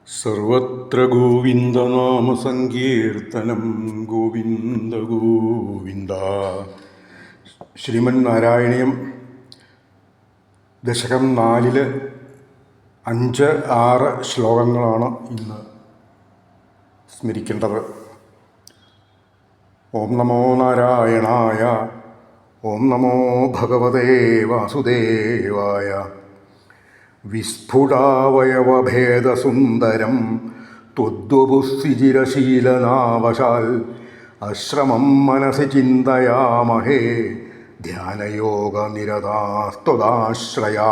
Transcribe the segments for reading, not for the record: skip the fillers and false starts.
സർവത്ര ഗോവിന്ദനാമസങ്കീർത്തനം ഗോവിന്ദ ഗോവിന്ദ. ശ്രീമൻ നാരായണീയം ദശകം 4 5, 6 ശ്ലോകങ്ങളാണ് ഇന്ന് സ്മരിക്കേണ്ടത്. ഓം നമോ നാരായണായ. ഓം നമോ ഭഗവതേ വാസുദേവായ. വിസ്ഫുടാവയവഭേദസുന്ദരം ത്വദ്വപുസ്സിചിരശീലനാവശാൽ അശ്രമം മനസി ചിന്തയാമഹേ ധ്യാനയോഗനിരതാസ്ത്വദാശ്രയാ.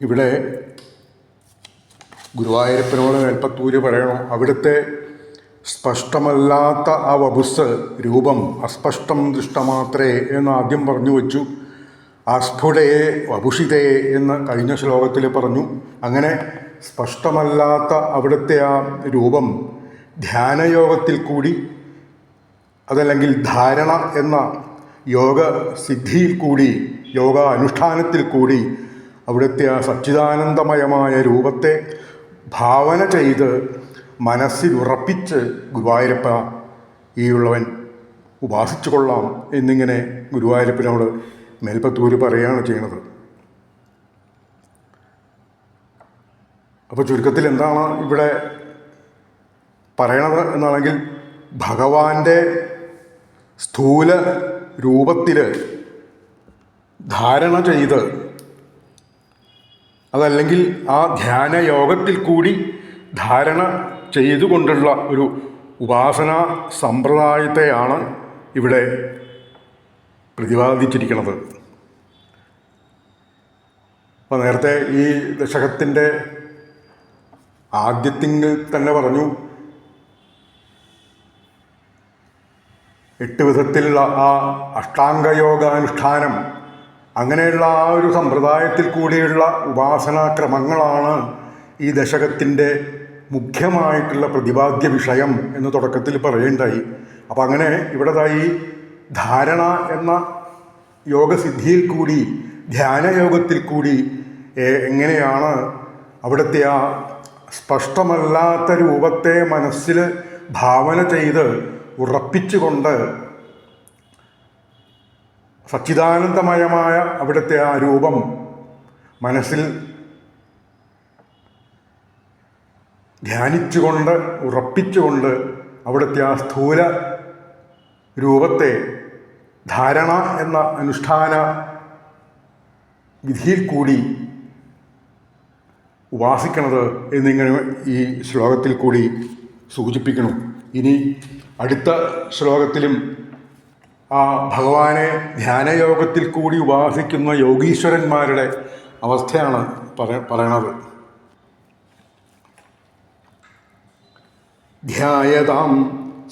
ഇവിടെ ഗുരുവായൂരപ്പനോട് മേൽപ്പത്തൂര് പറയണം, അവിടുത്തെ സ്പഷ്ടമല്ലാത്ത ആ വപുസ് രൂപം അസ്പഷ്ടം ദൃഷ്ടമാത്രേ എന്ന് ആദ്യം പറഞ്ഞു വച്ചു. അസ്ഫുടയെ വപുഷിതേ എന്ന് കഴിഞ്ഞ ശ്ലോകത്തിൽ പറഞ്ഞു. അങ്ങനെ സ്പഷ്ടമല്ലാത്ത അവിടുത്തെ ആ രൂപം ധ്യാനയോഗത്തിൽ കൂടി, അതല്ലെങ്കിൽ ധാരണ എന്ന യോഗ സിദ്ധിയിൽ കൂടി, യോഗ അനുഷ്ഠാനത്തിൽ കൂടി അവിടുത്തെ ആ സച്ചിദാനന്ദമയമായ രൂപത്തെ ഭാവന ചെയ്ത് മനസ്സിലുറപ്പിച്ച് ഗുരുവായൂരപ്പ ഈയുള്ളവൻ ഉപാസിച്ചു കൊള്ളാം എന്നിങ്ങനെ ഗുരുവായൂരപ്പനോട് മേൽപ്പത്തൂര് പറയുകയാണ് ചെയ്യണത്. അപ്പോൾ ചുരുക്കത്തിൽ എന്താണ് ഇവിടെ പറയണത് എന്നാണെങ്കിൽ, ഭഗവാന്റെ സ്ഥൂല രൂപത്തിൽ ധാരണ ചെയ്ത്, അതല്ലെങ്കിൽ ആ ധ്യാനയോഗത്തിൽ കൂടി ധാരണ ചെയ്തുകൊണ്ടുള്ള ഒരു ഉപാസനാ സമ്പ്രദായത്തെയാണ് ഇവിടെ പ്രതിപാദിച്ചിരിക്കുന്നത്. അപ്പോൾ നേരത്തെ ഈ ദശകത്തിൻ്റെ ആദ്യത്തിൽ തന്നെ പറഞ്ഞു, 8 വിധത്തിലുള്ള ആ അഷ്ടാംഗയോഗാനുഷ്ഠാനം, അങ്ങനെയുള്ള ആ ഒരു സമ്പ്രദായത്തിൽ കൂടിയുള്ള ഉപാസനാക്രമങ്ങളാണ് ഈ ദശകത്തിൻ്റെ മുഖ്യമായിട്ടുള്ള പ്രതിപാദ്യ വിഷയം എന്ന് തുടക്കത്തിൽ പറയുണ്ടായി. അപ്പം അങ്ങനെ ഇവിടേതായി ധാരണ എന്ന യോഗസിദ്ധിയിൽ കൂടി, ധ്യാനയോഗത്തിൽ കൂടി എങ്ങനെയാണ് അവിടുത്തെ ആ സ്പഷ്ടമല്ലാത്ത രൂപത്തെ മനസ്സിൽ ഭാവന ചെയ്ത് ഉറപ്പിച്ചുകൊണ്ട് സച്ചിദാനന്ദമയമായ അവിടുത്തെ ആ രൂപം മനസ്സിൽ ധ്യാനിച്ചുകൊണ്ട് ഉറപ്പിച്ചുകൊണ്ട് അവിടുത്തെ ആ സ്ഥൂല രൂപത്തെ ധാരണ എന്ന അനുഷ്ഠാന വിധിയിൽ കൂടി ഉപാസിക്കണത് എന്നിങ്ങനെ ഈ ശ്ലോകത്തിൽ കൂടി സൂചിപ്പിക്കണം. ഇനി അടുത്ത ശ്ലോകത്തിലും ആ ഭഗവാനെ ധ്യാനയോഗത്തിൽ കൂടി ഉപാസിക്കുന്ന യോഗീശ്വരന്മാരുടെ അവസ്ഥയാണ് പറയണത്. ധ്യായതാം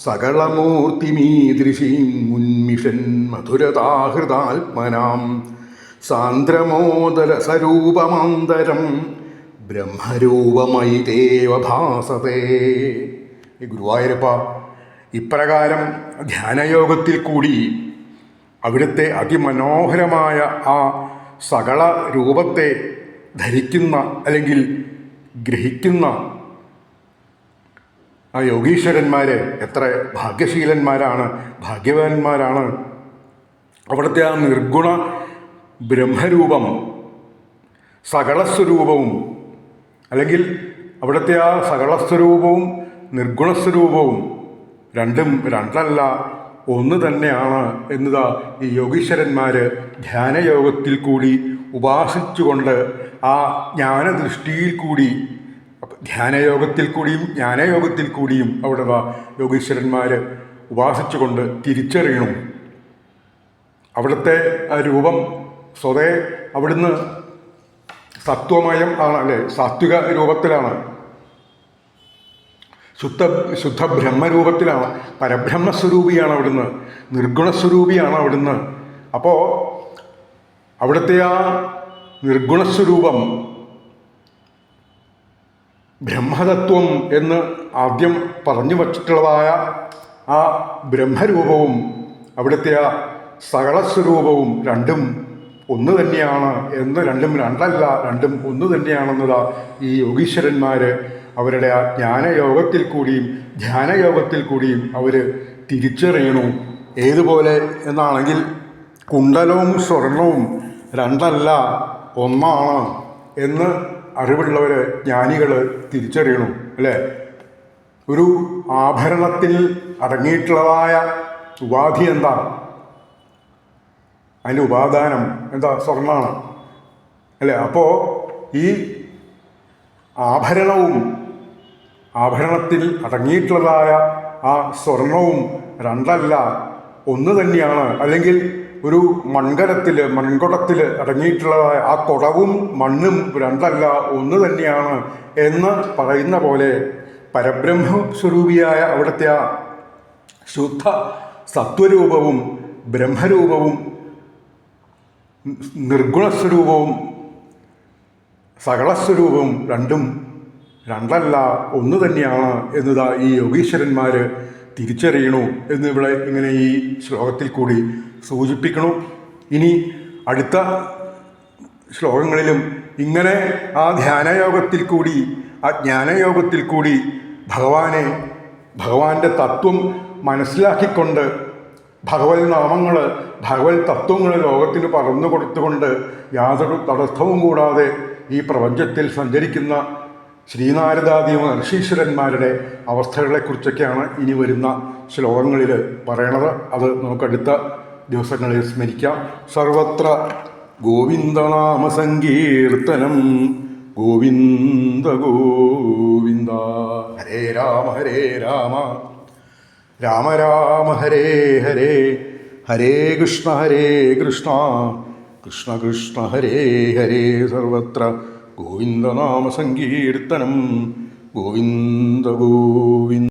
സകളമൂർത്തിമീദൃശീം ഉന്മിഷൻ മധുരതാഹൃതാത്മനാം സാന്ദ്രമോദരസരൂപമാന്തരം ബ്രഹ്മരൂപമയി ദേവ ഭാസതേ. ഈ ഗുരുവായൂരപ്പ ഇപ്രകാരം ധ്യാനയോഗത്തിൽ കൂടി അവിടുത്തെ അതിമനോഹരമായ ആ സകള രൂപത്തെ ധരിക്കുന്ന അല്ലെങ്കിൽ ഗ്രഹിക്കുന്ന ആ യോഗീശ്വരന്മാർ എത്ര ഭാഗ്യശീലന്മാരാണ്, ഭാഗ്യവാന്മാരാണ്. അവിടുത്തെ ആ നിർഗുണ ബ്രഹ്മരൂപം, സകളസ്വരൂപവും, അല്ലെങ്കിൽ അവിടുത്തെ ആ സകളസ്വരൂപവും നിർഗുണസ്വരൂപവും രണ്ടല്ല, ഒന്ന് തന്നെയാണ് എന്നതാ ഈ യോഗീശ്വരന്മാർ ധ്യാനയോഗത്തിൽ കൂടി ഉപാസിച്ചുകൊണ്ട് ആ ജ്ഞാനദൃഷ്ടിയിൽ കൂടി, ധ്യാനയോഗത്തിൽ കൂടിയും ജ്ഞാനയോഗത്തിൽ കൂടിയും അവിടെ യോഗീശ്വരന്മാർ ഉപാസിച്ചുകൊണ്ട് തിരിച്ചറിയണം. അവിടുത്തെ ആ രൂപം സ്വതേ അവിടുന്ന് സത്വമയം ആണ്, അല്ലേ, സാത്വിക രൂപത്തിലാണ്, ശുദ്ധ ബ്രഹ്മരൂപത്തിലാണ്, പരബ്രഹ്മസ്വരൂപിയാണ് അവിടുന്ന്, നിർഗുണസ്വരൂപിയാണ് അവിടുന്ന്. അപ്പോൾ അവിടുത്തെ ആ നിർഗുണസ്വരൂപം ബ്രഹ്മതത്വം എന്ന് ആദ്യം പറഞ്ഞു വച്ചിട്ടുള്ളതായ ആ ബ്രഹ്മരൂപവും അവിടുത്തെ ആ സകളസ്വരൂപവും രണ്ടും ഒന്ന് തന്നെയാണ് എന്ന്, രണ്ടും രണ്ടല്ല, രണ്ടും ഒന്ന് തന്നെയാണെന്നതാ ഈ യോഗീശ്വരന്മാർ അവരുടെ ആ ജ്ഞാനയോഗത്തിൽ കൂടിയും ധ്യാനയോഗത്തിൽ കൂടിയും അവർ തിരിച്ചറിയണു. ഏതുപോലെ എന്നാണെങ്കിൽ കുണ്ടലവും സ്വർണവും രണ്ടല്ല ഒന്നാണ് എന്ന് അറിവുള്ളവർ, ജ്ഞാനികൾ തിരിച്ചറിയണം അല്ലേ. ഒരു ആഭരണത്തിൽ അടങ്ങിയിട്ടുള്ളതായ ഉപാധി എന്താ? അതിൻ്റെ ഉപാദാനം എന്താ? സ്വർണ്ണമാണ് അല്ലേ. അപ്പോൾ ഈ ആഭരണത്തിൽ അടങ്ങിയിട്ടുള്ളതായ ആ സ്വർണവും രണ്ടല്ല ഒന്ന് തന്നെയാണ്. അല്ലെങ്കിൽ ഒരു മൺകുടത്തിൽ അടങ്ങിയിട്ടുള്ളതായ ആ കുടവും മണ്ണും രണ്ടല്ല ഒന്ന് തന്നെയാണ് എന്ന് പറയുന്ന പോലെ പരബ്രഹ്മസ്വരൂപിയായ അവിടുത്തെ ആ ശുദ്ധ സത്വരൂപവും ബ്രഹ്മരൂപവും നിർഗുണസ്വരൂപവും സകളസ്വരൂപവും രണ്ടും രണ്ടല്ല ഒന്ന് തന്നെയാണ് എന്നതാ ഈ യോഗീശ്വരന്മാർ തിരിച്ചറിയണു എന്നിവിടെ ഇങ്ങനെ ഈ ശ്ലോകത്തിൽ കൂടി സൂചിപ്പിക്കണു. ഇനി അടുത്ത ശ്ലോകങ്ങളിലും ഇങ്ങനെ ആ ധ്യാനയോഗത്തിൽ കൂടി ആ ജ്ഞാനയോഗത്തിൽ കൂടി ഭഗവാന്റെ തത്വം മനസ്സിലാക്കിക്കൊണ്ട് ഭഗവത് നാമങ്ങൾ, ഭഗവത് തത്വങ്ങൾ ലോകത്തിന് പറഞ്ഞു കൊടുത്തുകൊണ്ട് യാതൊരു തടസ്സവും കൂടാതെ ഈ പ്രപഞ്ചത്തിൽ സഞ്ചരിക്കുന്ന ശ്രീനാരദാദി ഋഷീശ്വരന്മാരുടെ അവസ്ഥകളെക്കുറിച്ചൊക്കെയാണ് ഇനി വരുന്ന ശ്ലോകങ്ങളിൽ പറയണത്. അത് നമുക്കടുത്ത ദിവസങ്ങളിൽ സ്മരിക്കാം. സർവത്ര ഗോവിന്ദനാമസങ്കീർത്തനം ഗോവിന്ദ ഗോവിന്ദ. ഹരേ രാമ ഹരേ രാമ രാമ രാമ ഹരേ ഹരേ, ഹരേ കൃഷ്ണ കൃഷ്ണ കൃഷ്ണ ഹരേ ഹരേ. സർവത്ര ഗോവിന്ദനാമസങ്കീർത്തനം ഗോവിന്ദ ഗോവിന്ദ.